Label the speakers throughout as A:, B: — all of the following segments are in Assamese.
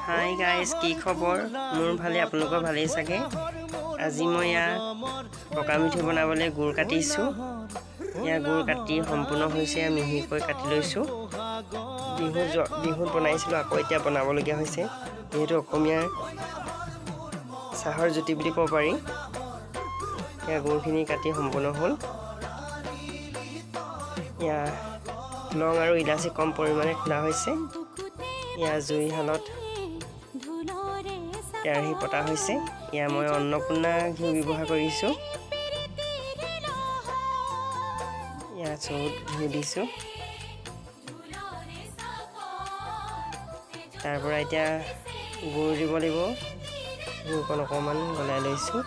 A: হাই গাইজ, কি খবৰ? মোৰ ভালে, আপোনালোকৰ ভালেই চাগে। আজি মই ইয়াত পকা মিঠৈ বনাবলৈ গুড় কাটিছোঁ। ইয়াৰ গুড় কাটি সম্পূৰ্ণ হৈছে, মিহিকৈ কাটি লৈছোঁ। বিহুত বনাইছিলোঁ, আকৌ এতিয়া বনাবলগীয়া হৈছে, যিহেতু অসমীয়াৰ চাহৰ জুতি বুলি ক'ব পাৰি। ইয়াৰ গুড়খিনি কাটি সম্পূৰ্ণ হ'ল। ইয়াৰ লং আৰু ইলাচি কম পৰিমাণে খোলা হৈছে। ইয়াৰ জুইশালত কেৰাহী পতা হৈছে। ইয়াৰ মই অন্নপূৰ্ণা ঘিউ ব্যৱহাৰ কৰিছোঁ। ইয়াত চৰুত ঘিউ দিছোঁ। তাৰ পৰা এতিয়া গুড় দিব লাগিব। গুড়কণ অকণমান গলাই লৈছোঁ।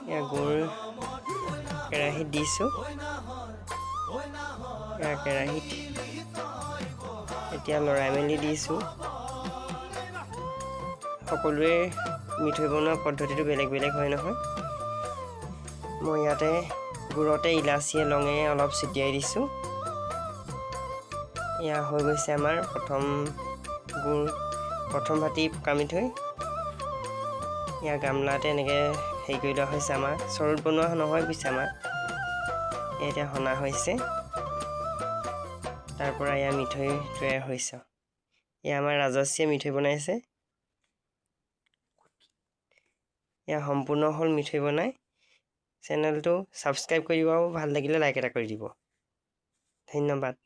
A: ইয়াৰ গুড় কেৰাহীত দিছোঁ। ইয়াৰ কেৰাহীত এতিয়া লৰাই মেলি দিছোঁ। সকলোৰে মিঠৈ বনোৱা পদ্ধতিটো বেলেগ বেলেগ হয় নহয়। মই ইয়াতে গুড়তে ইলাচিয়ে লঙে অলপ ছটিয়াই দিছোঁ। এয়া হৈ গৈছে আমাৰ প্ৰথম ভাতি পকা মিঠৈ। ইয়াৰ গামলাতে এনেকৈ হেৰি কৰি লোৱা হৈছে। আমাৰ চৰুত বনোৱা নহয় পিছে, আমাৰ এতিয়া সনা হৈছে। তাৰ পৰা এয়া মিঠৈ তৈয়াৰ হৈছে। এয়া আমাৰ ৰাজশ্ৰীয়ে মিঠৈ বনাইছে। এয়া সম্পূৰ্ণ হ'ল মিঠৈ বনাই। চেনেলটো ছাবস্ক্ৰাইব কৰিব আৰু ভাল লাগিলে লাইক এটা কৰি দিব। ধন্যবাদ।